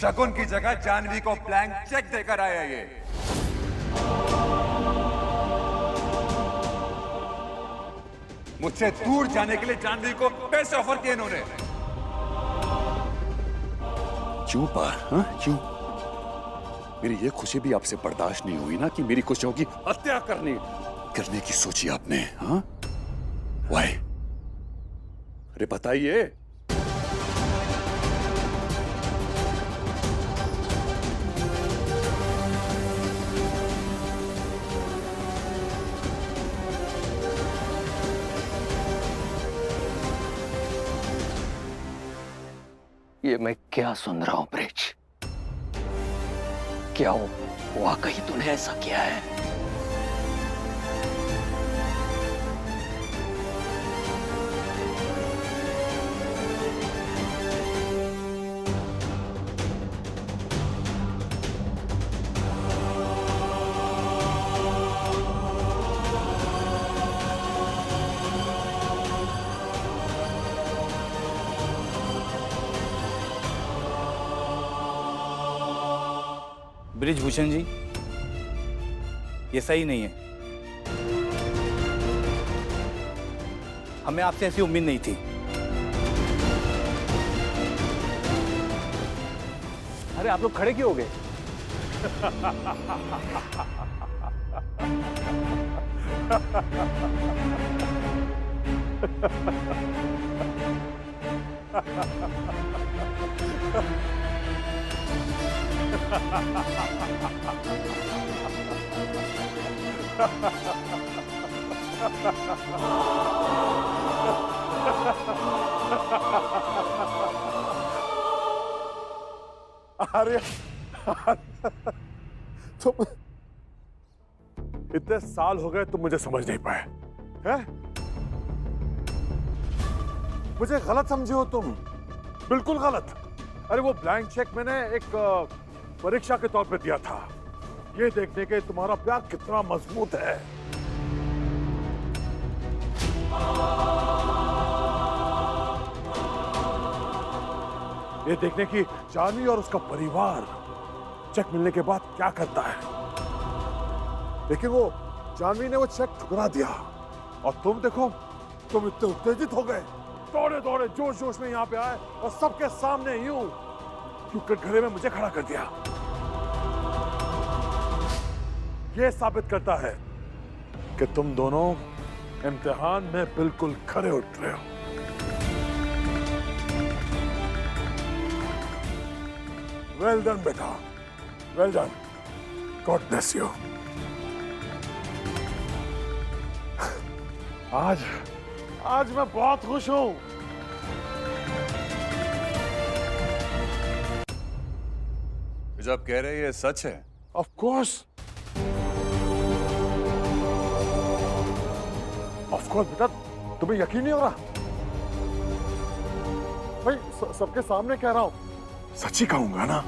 शगुन की जगह जानवी को ब्लैंक चेक देकर आया ये। मुझसे दूर जाने के लिए जानवी को पैसे ऑफर किए इन्होंने। क्यों पार? हाँ क्यों? मेरी ये खुशी भी आपसे बर्दाश्त नहीं हुई ना कि मेरी खुशियों की हत्या करने की सोची आपने? हाँ वाई? अरे बताइए। ये मैं क्या सुन रहा हूं ब्रिज? क्या वाकई तूने ऐसा किया है? ब्रिजभूषण जी, ये सही नहीं है। हमें आपसे ऐसी उम्मीद नहीं थी। अरे आप लोग खड़े क्यों हो गए? अरे तुम इतने साल हो गए, तुम मुझे समझ नहीं पाए हैं? मुझे गलत समझे हो तुम, बिल्कुल गलत। अरे वो ब्लैंक चेक मैंने एक परीक्षा के तौर पे दिया था, ये देखने के तुम्हारा प्यार कितना मजबूत है। ये देखने की जानवी और उसका परिवार चेक मिलने के बाद क्या करता है। लेकिन वो जानवी ने वो चेक ठुकरा दिया और तुम देखो, तुम इतने उत्तेजित हो गए, दौड़े दौड़े जोश जोश में यहाँ पे आए और सबके सामने यूं घरे में मुझे खड़ा कर दिया। ये साबित करता है कि तुम दोनों इम्तिहान में बिल्कुल खरे उतरे हो। वेल डन बेटा, well done, God bless you. आज मैं बहुत खुश हूं। जब कह रहे ये सच है? ऑफ कोर्स बेटा, तुम्हें यकीन नहीं हो रहा? भाई सबके सामने कह रहा हूं, सच ही कहूंगा ना।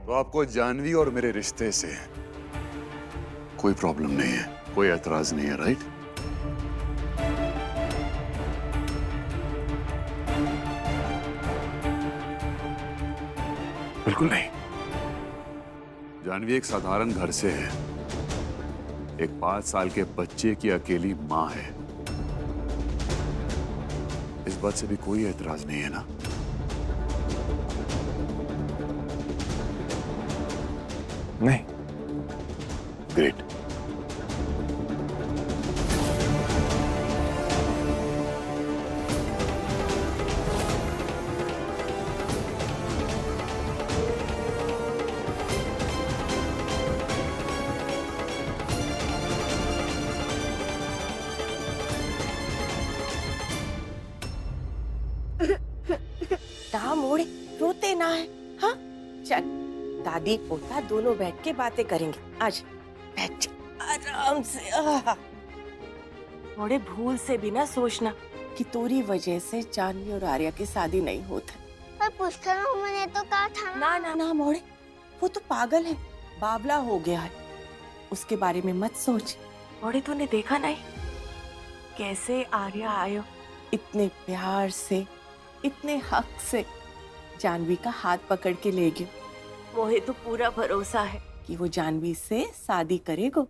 तो आपको जानवी और मेरे रिश्ते से कोई प्रॉब्लम नहीं है, कोई एतराज नहीं है, राइट? बिल्कुल नहीं। जानवी एक साधारण घर से है, एक 5 साल के बच्चे की अकेली मां है। इस बात से भी कोई एतराज नहीं है ना? नहीं। ग्रेट। ना मोड़े, रोते ना है। हाँ चल, दादी पोता दोनों बैठ के बातें करेंगे। आज बैठ आराम से। मोड़े, भूल से भी ना सोचना कि तोरी वजह से जानवी और आर्या की शादी नहीं होती। पर पुष्कर मैंने तो कहा था ना ना ना मोड़े, वो तो पागल है, बावला हो गया है, उसके बारे में मत सोच। मोड़े तूने देखा नहीं, कैसे आर्या आयो इतने प्यार से, इतने हक से जानवी का हाथ पकड़ के ले गयो। मोहे तो पूरा भरोसा है कि वो जानवी से शादी करेगो।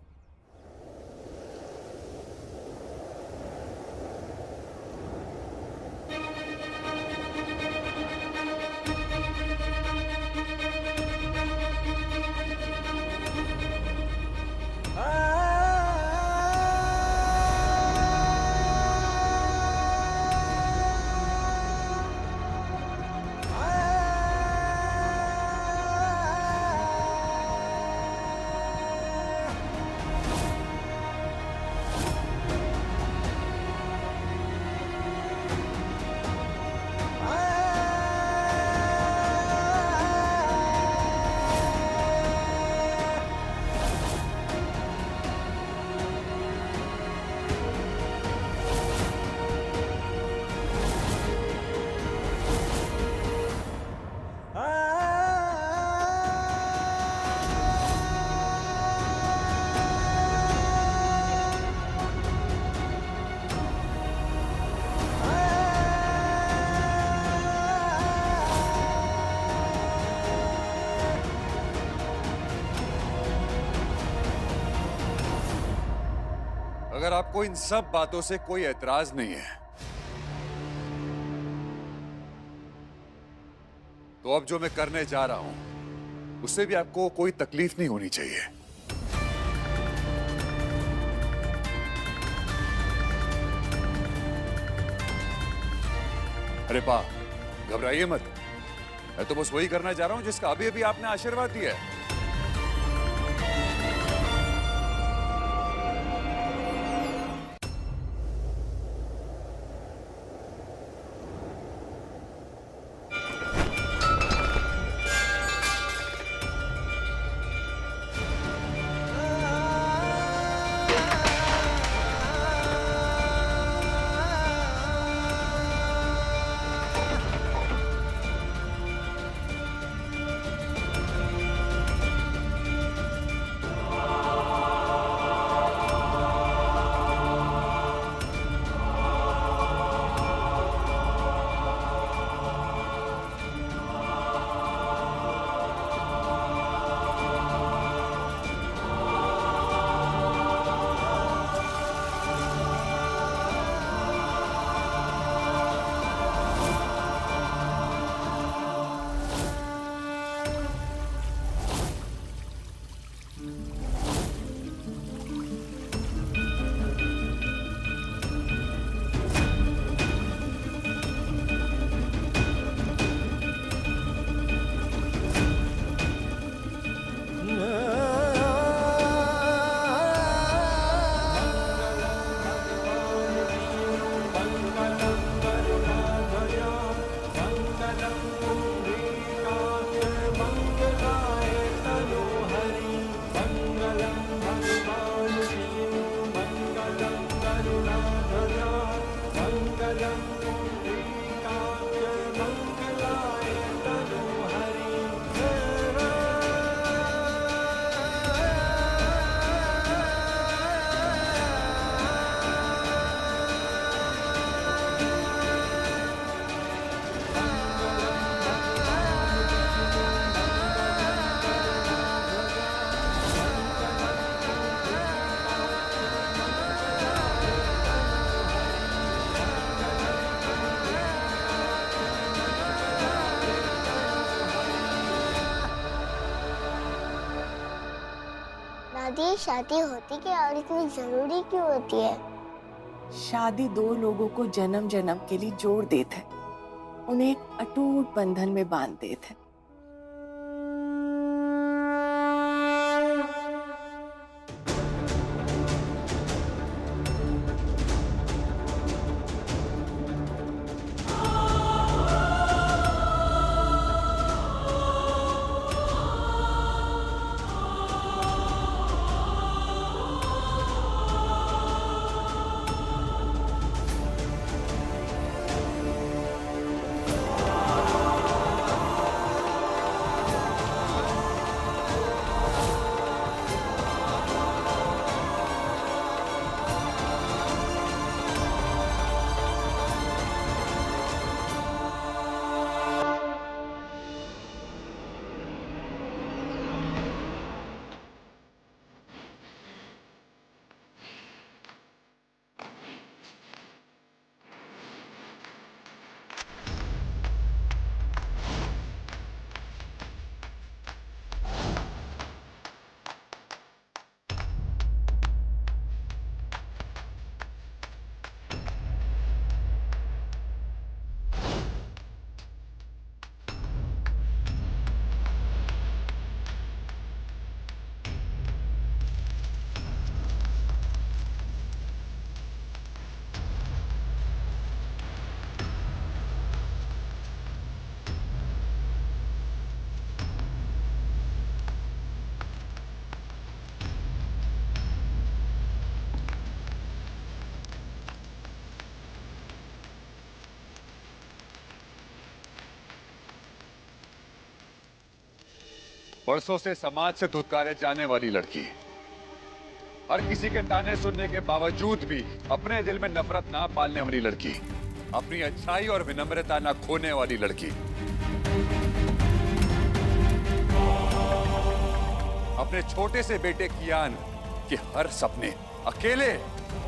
अगर आपको इन सब बातों से कोई एतराज नहीं है तो अब जो मैं करने जा रहा हूं उससे भी आपको कोई तकलीफ नहीं होनी चाहिए। अरे बा, घबराइए मत, मैं तो बस वही करना चाह रहा हूं जिसका अभी अभी आपने आशीर्वाद दिया है। दादी, शादी होती क्या और इतनी जरूरी क्यों होती है? शादी दो लोगों को जन्म जन्म के लिए जोड़ देते है, उन्हें एक अटूट बंधन में बांध देते है। वर्षों से समाज से धुतकारे जाने वाली लड़की, हर किसी के ताने सुनने के बावजूद भी अपने दिल में नफरत ना पालने वाली लड़की, अपनी अच्छाई और विनम्रता ना खोने वाली लड़की, अपने छोटे से बेटे कियान के हर सपने अकेले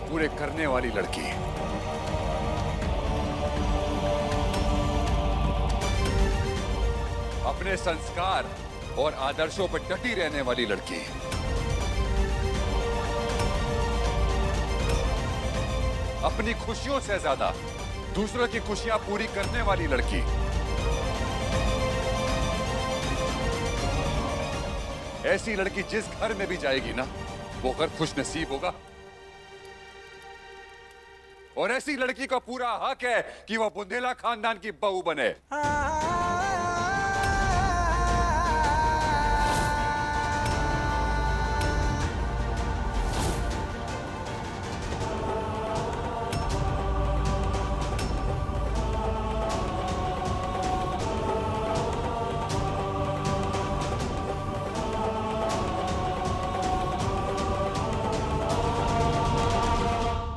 पूरे करने वाली लड़की, अपने संस्कार और आदर्शों पर डटी रहने वाली लड़की, अपनी खुशियों से ज्यादा दूसरों की खुशियां पूरी करने वाली लड़की, ऐसी लड़की जिस घर में भी जाएगी ना, वो घर खुश नसीब होगा। और ऐसी लड़की का पूरा हक है कि वह बुंदेला खानदान की बहू बने।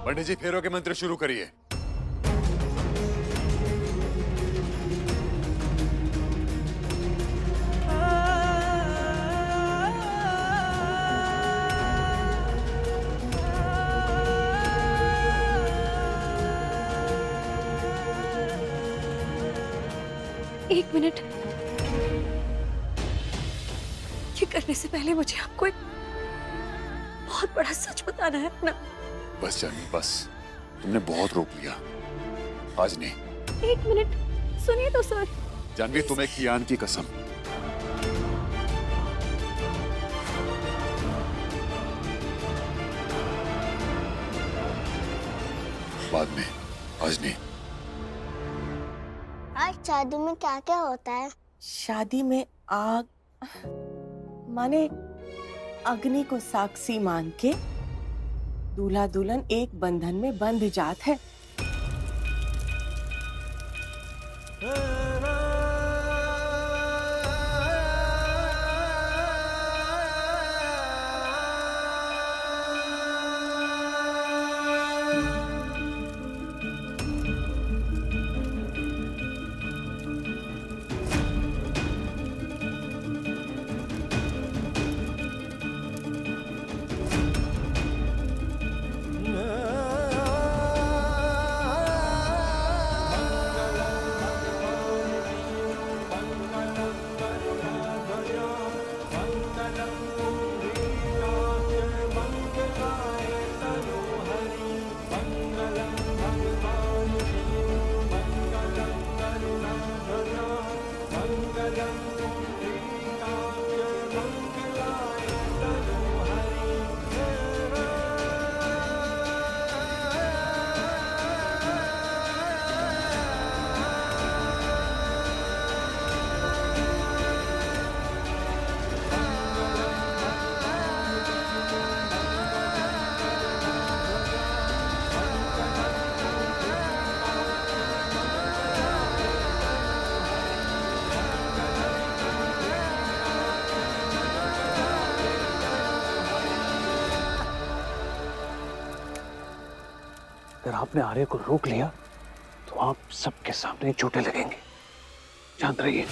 पंडित जी, फेरों के मंत्र शुरू करिए। एक मिनट, ये करने से पहले मुझे आपको एक बहुत बड़ा सच बताना है अपना। बस जानवी, बस तुमने बहुत रोक लिया, आज नहीं। एक मिनट सुनिए तो सर। जानवी, तुम्हें कियान की कसम, बाद में, आज नहीं। आज शादी में क्या क्या होता है? शादी में आग माने अग्नि को साक्षी मान के दूल्हा दुल्हन एक बंधन में बंध जात है। अगर आपने आर्य को रोक लिया तो आप सबके सामने झूठे लगेंगे, शांत रहिए।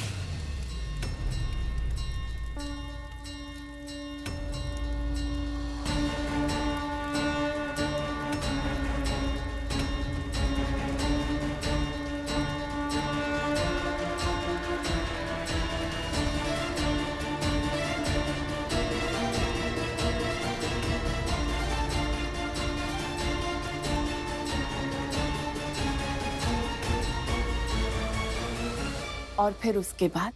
और फिर उसके बाद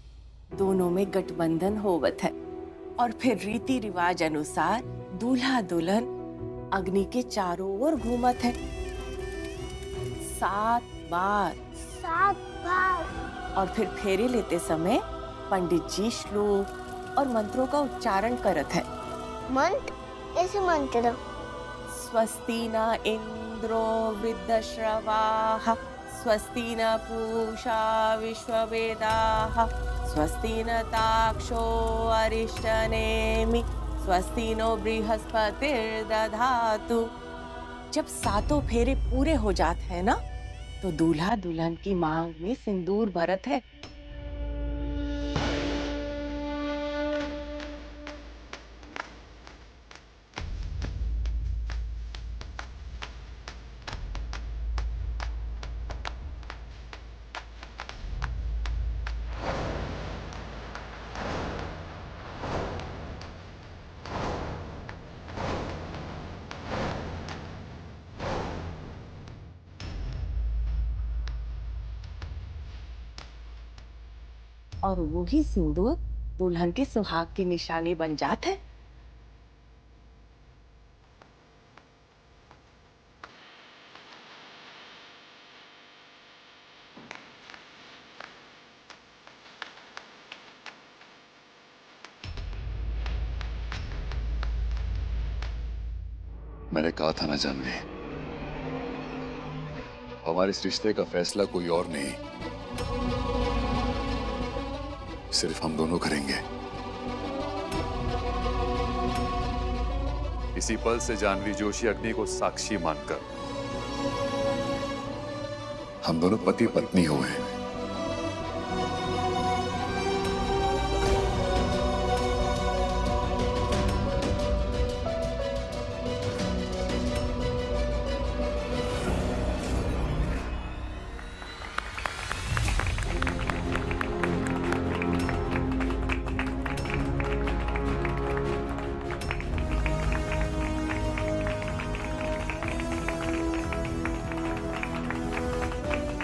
दोनों में गठबंधन होवत है और फिर रीति रिवाज अनुसार दूल्हा दुल्हन अग्नि के चारों ओर घूमत है 7 बार। 7 बार। और फिर फेरे लेते समय पंडित जी श्लोक और मंत्रों का उच्चारण करत है। मंत्र? कैसे मंत्र? स्वस्ति न इंद्रो वृद्धश्रवाः, स्वस्ति न पूषा विश्ववेदाः, स्वस्ति न ताक्षो अरिष्टनेमि स्वस्ति नो बृहस्पतिर्दधातु। जब सातों फेरे पूरे हो जाते हैं ना, तो दूल्हा दुल्हन की मांग में सिंदूर भरत है। और वही सिंदूर दुल्हन के सुहाग की निशानी बन जात है। मैंने कहा था ना जानवी, हमारे इस रिश्ते का फैसला कोई और नहीं, सिर्फ हम दोनों करेंगे। इसी पल से जानवी जोशी अग्नि को साक्षी मानकर हम दोनों पति पत्नी हुए।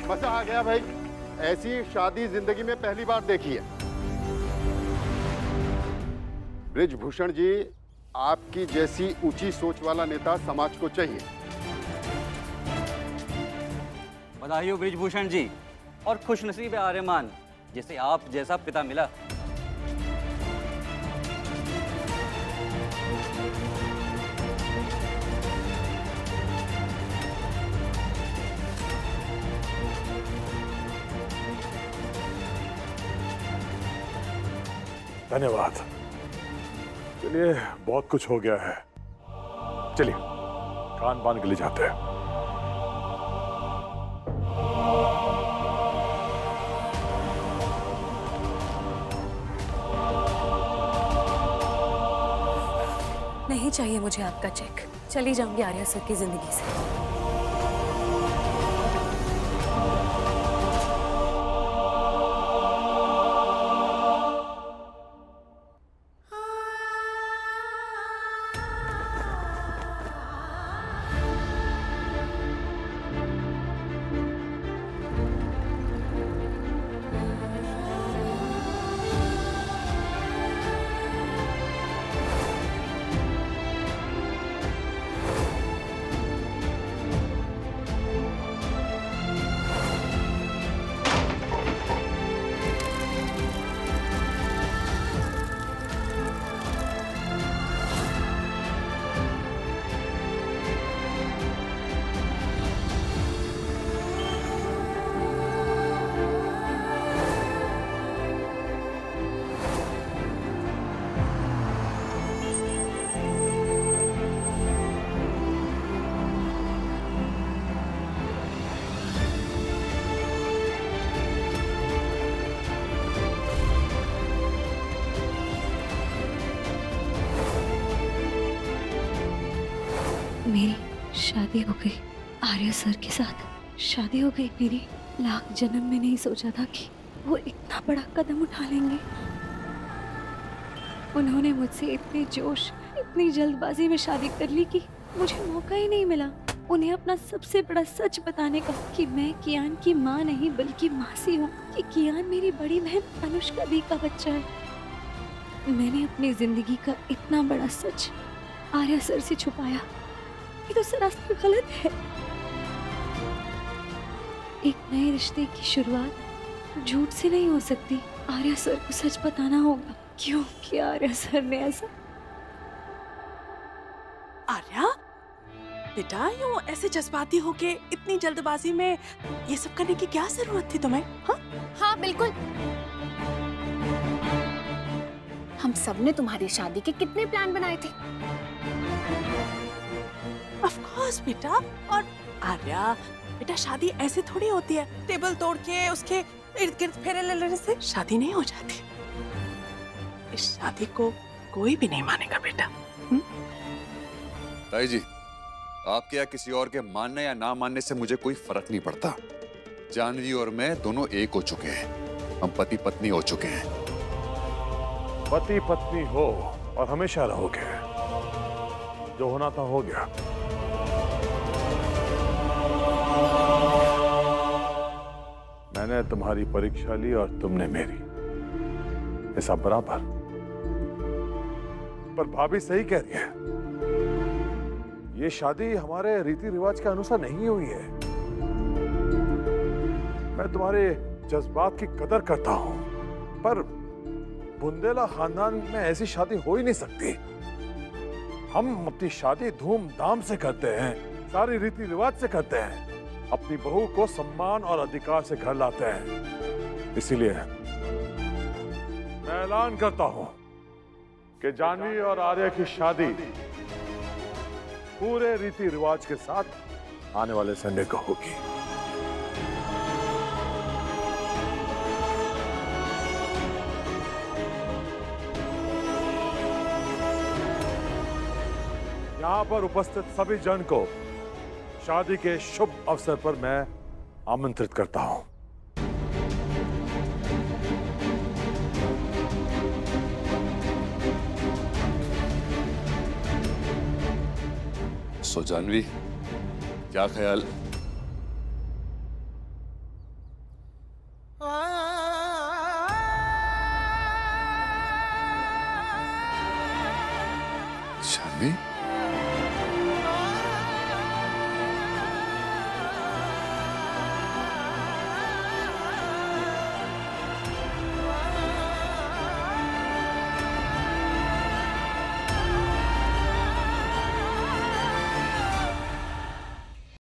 मजा आ गया भाई, ऐसी शादी जिंदगी में पहली बार देखी है। बृजभूषण जी, आपकी जैसी ऊंची सोच वाला नेता समाज को चाहिए। बधाई हो बृजभूषण जी, और खुशनसीब है आर्यमान जिसे आप जैसा पिता मिला। धन्यवाद। चलिए, बहुत कुछ हो गया है, चलिए कान बांध के ले जाते हैं। नहीं चाहिए मुझे आपका चेक, चली जाऊंगी आर्या सर की जिंदगी से। मेरी शादी हो गई आर्या सर के साथ, शादी हो गई मेरी। लाख जन्म में नहीं सोचा था कि वो इतना बड़ा कदम उठा लेंगे। उन्होंने मुझसे इतने जोश, इतनी जल्दबाजी में शादी कर ली कि मुझे मौका ही नहीं मिला उन्हें अपना सबसे बड़ा सच बताने का, कि मैं कियान की माँ नहीं बल्कि मासी हूँ, कि कियान मेरी बड़ी बहन अनुष्का दी का बच्चा है। मैंने अपनी जिंदगी का इतना बड़ा सच आर्या सर से छुपाया, ये तो सरासर गलत है। एक नए रिश्ते की शुरुआत झूठ से नहीं हो सकती। आर्या सर को सच बताना होगा। क्यों किया आर्या सर ने ऐसा? आर्या बेटा, यूं ऐसे जज्बाती होके इतनी जल्दबाजी में ये सब करने की क्या जरूरत थी तुम्हें? हाँ हाँ बिल्कुल। हम सब ने तुम्हारी शादी के कितने प्लान बनाए थे। ऑफ कोर्स बेटा। और आर्या बेटा, शादी ऐसे थोड़ी होती है, टेबल तोड़ के उसके इर्द गिर्द फेरे ले लेने से शादी नहीं हो जाती। इस शादी को कोई भी नहीं मानेगा बेटा। ताई जी, आपके या किसी और के मानने या ना मानने से मुझे कोई फर्क नहीं पड़ता। जानवी और मैं दोनों एक हो चुके हैं, हम पति पत्नी हो चुके हैं। पति पत्नी हो और हमेशा रहोगे। जो होना था हो गया। मैंने तुम्हारी परीक्षा ली और तुमने मेरी, ऐसा बराबर। पर भाभी सही कह रही है, ये शादी हमारे रीति रिवाज के अनुसार नहीं हुई है। मैं तुम्हारे जज्बात की कदर करता हूं, पर बुंदेला खानदान में ऐसी शादी हो ही नहीं सकती। हम अपनी शादी धूमधाम से करते हैं, सारी रीति रिवाज से करते हैं, अपनी बहू को सम्मान और अधिकार से घर लाते हैं। इसीलिए मैं ऐलान करता हूं कि जानवी और आर्या की शादी पूरे रीति रिवाज के साथ आने वाले संडे को होगी। यहां पर उपस्थित सभी जन को शादी के शुभ अवसर पर मैं आमंत्रित करता हूं। सो जानवी, क्या ख्याल? जानवी